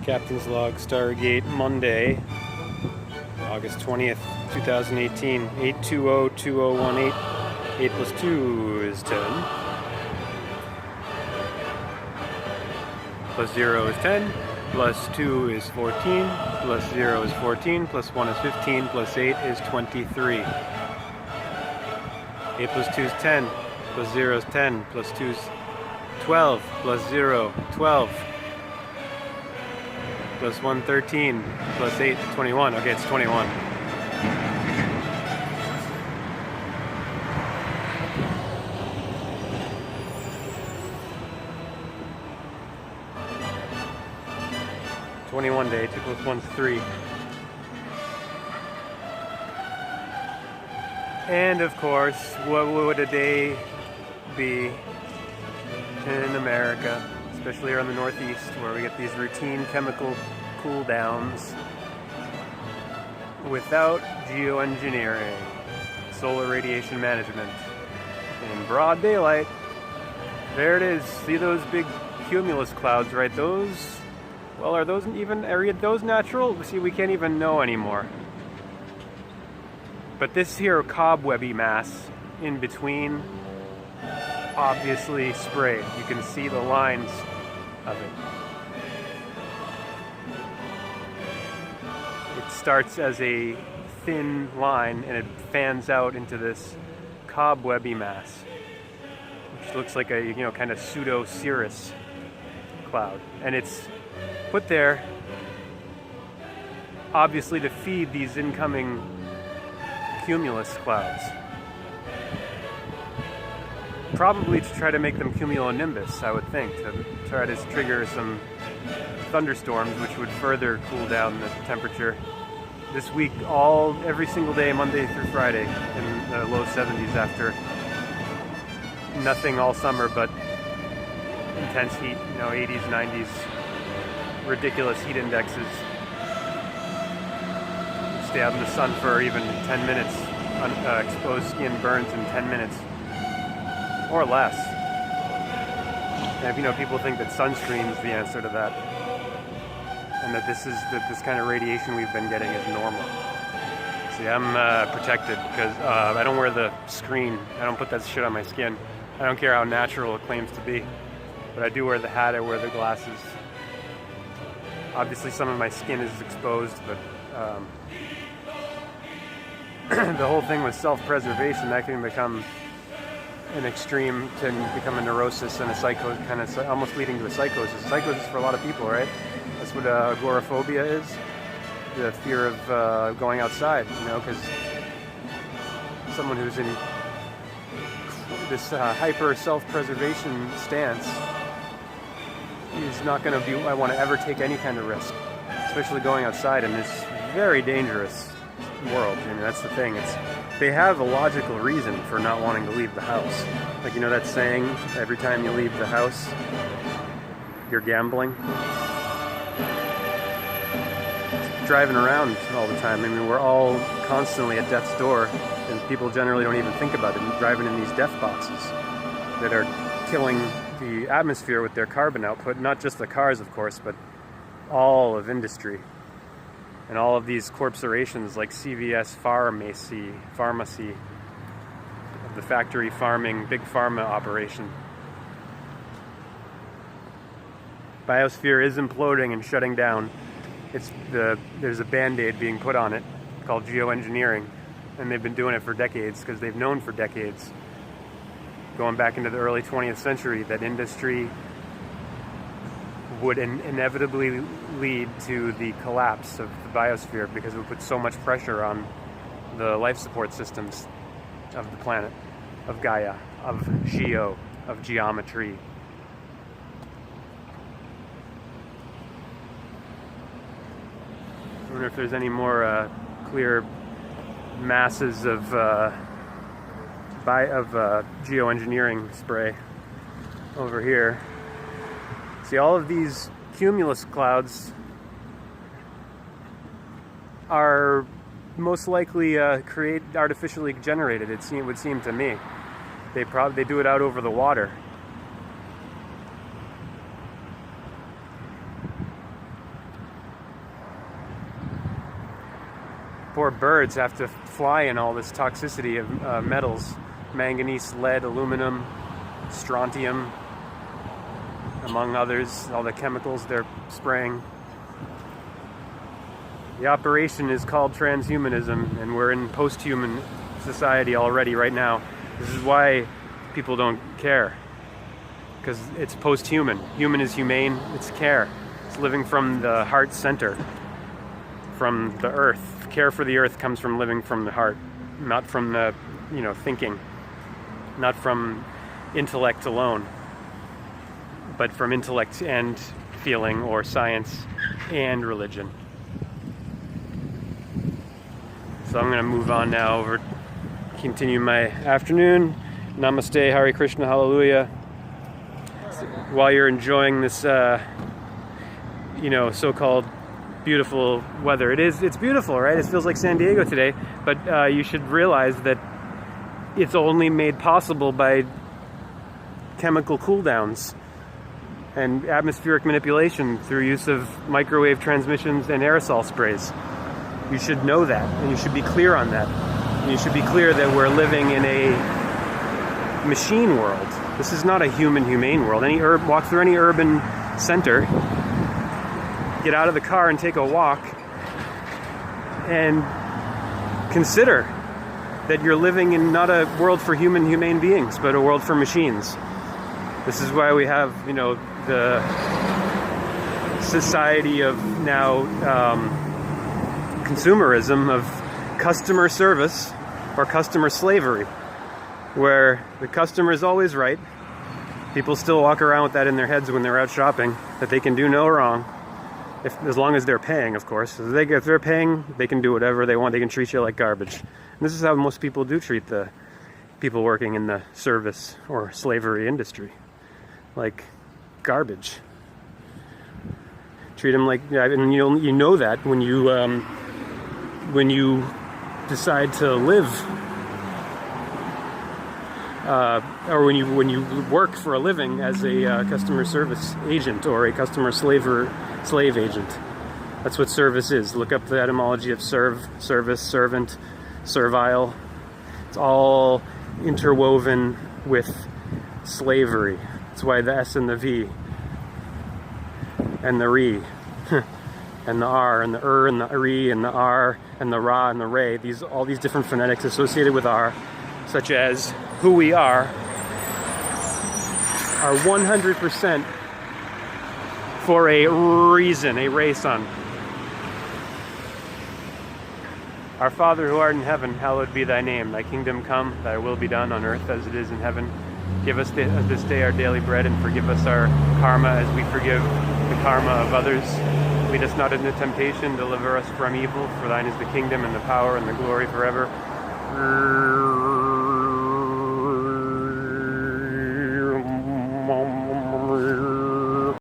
Captain's Log, Stargate, Monday, August 20th, 2018, 820-2018. 8 plus 2 is 10. Plus 0 is 10. Plus 2 is 14. Plus 0 is 14. Plus 1 is 15. Plus 8 is 23. 8 plus 2 is 10. Plus 0 is 10. Plus 2 is 12. Plus 0, 12. Plus 1, 13. Plus 8, 21. Okay, it's 21. Day, 2 plus 1 is 3. And of course, what would a day be in America, especially around the Northeast, where we get these routine chemical cool downs without geoengineering, solar radiation management, in broad daylight. There it is. See those big cumulus clouds, right? Those, well, are those natural? See, we can't even know anymore. But this here cobwebby mass in between, obviously sprayed. You can see the lines of it. It starts as a thin line and it fans out into this cobwebby mass, which looks like a, kind of pseudo-cirrus cloud. And it's put there obviously to feed these incoming cumulus clouds. Probably to try to make them cumulonimbus, I would think, to try to trigger some thunderstorms, which would further cool down the temperature. This week, every single day, Monday through Friday, in the low 70s after nothing all summer but intense heat, 80s, 90s, ridiculous heat indexes. Stay out in the sun for even 10 minutes, exposed skin burns in 10 minutes. Or less. And if people think that sunscreen is the answer to that, and that this kind of radiation we've been getting is normal. See, I'm protected because I don't wear the screen. I don't put that shit on my skin. I don't care how natural it claims to be, but I do wear the hat. I wear the glasses. Obviously, some of my skin is exposed, but the whole thing with self-preservation, that can become an extreme, can become a neurosis and a psychosis, almost leading to a psychosis. Psychosis for a lot of people, right? That's what agoraphobia is, the fear of going outside, because someone who's in this hyper self-preservation stance is not going to want to ever take any kind of risk, especially going outside in this very dangerous world. That's the thing. They have a logical reason for not wanting to leave the house. Like, that saying, every time you leave the house, you're gambling. Driving around all the time. We're all constantly at death's door, and people generally don't even think about it. Driving in these death boxes that are killing the atmosphere with their carbon output. Not just the cars, of course, but all of industry. And all of these corporations like CVS Pharmacy, the factory farming, big pharma operation. Biosphere is imploding and shutting down. There's a band-aid being put on it called geoengineering, and they've been doing it for decades because they've known for decades, going back into the early 20th century, that industry would inevitably lead to the collapse of the biosphere because it would put so much pressure on the life support systems of the planet, of Gaia, of geometry. I wonder if there's any more clear masses of geoengineering spray over here. See, all of these cumulus clouds are most likely artificially generated. It would seem to me. They do it out over the water. poor birds have to fly in all this toxicity of metals, manganese, lead, aluminum, strontium, among others, all the chemicals they're spraying. The operation is called transhumanism, and we're in post-human society already right now. This is why people don't care, because it's post-human. Human is humane, it's care. It's living from the heart center, from the earth. Care for the earth comes from living from the heart, not from the, thinking, not from intellect alone, but from intellect and feeling, or science and religion. So I'm going to move on now over, continue my afternoon. Namaste, Hare Krishna, Hallelujah. While you're enjoying this, so-called beautiful weather. It's beautiful, right? It feels like San Diego today, but you should realize that it's only made possible by chemical cooldowns and atmospheric manipulation through use of microwave transmissions and aerosol sprays. You should know that, and you should be clear on that. And you should be clear that we're living in a machine world. This is not a humane world. Walk through any urban center, get out of the car and take a walk, and consider that you're living in not a world for humane beings, but a world for machines. This is why we have, the society of now consumerism, of customer service or customer slavery, where the customer is always right. People still walk around with that in their heads when they're out shopping, that they can do no wrong, as long as they're paying, of course. If they're paying, they can do whatever they want. They can treat you like garbage. And this is how most people do treat the people working in the service or slavery industry, like garbage. Treat them like, and you know that when you decide to live, or when you work for a living as a customer service agent or a customer slave agent. That's what service is. Look up the etymology of service, servant, servile. It's all interwoven with slavery. That's why the S and the V and the re and the R and the and the re and the R and the ra and the re, all these different phonetics associated with R, such as who we are 100% for a reason, a raison. Our Father who art in heaven, hallowed be thy name. Thy kingdom come, thy will be done on earth as it is in heaven. Give us this day our daily bread, and forgive us our karma as we forgive the karma of others. Lead us not into temptation, deliver us from evil, for thine is the kingdom and the power and the glory forever.